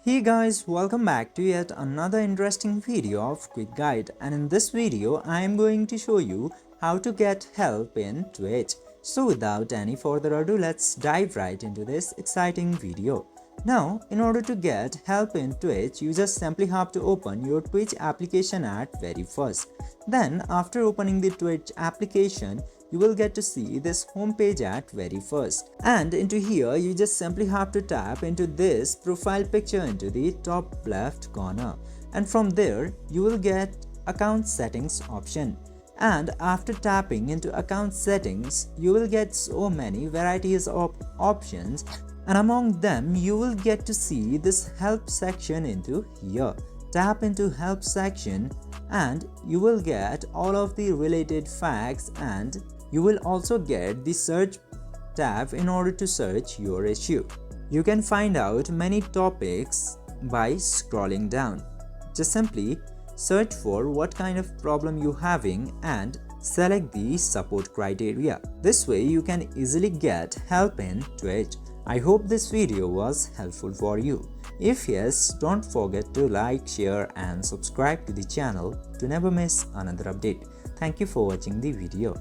Hey guys, welcome back to yet another interesting video of Quick Guide, and in this video I am going to show you how to get help in Twitch. So without any further ado, let's dive right into this exciting video. Now, in order to get help in Twitch, you just simply have to open your Twitch application at very first. Then after opening the Twitch application, you will get to see this home page at very first, and into here you just simply have to tap into this profile picture into the top left corner, and from there you will get account settings option. And after tapping into account settings, you will get so many varieties of options, and among them you will get to see this help section into here. Tap into help section and you will get all of the related facts, and you will also get the search tab in order to search your issue. You can find out many topics by scrolling down. Just simply search for what kind of problem you're having and select the support criteria. This way you can easily get help in Twitch. I hope this video was helpful for you. If yes, don't forget to like, share and subscribe to the channel to never miss another update. Thank you for watching the video.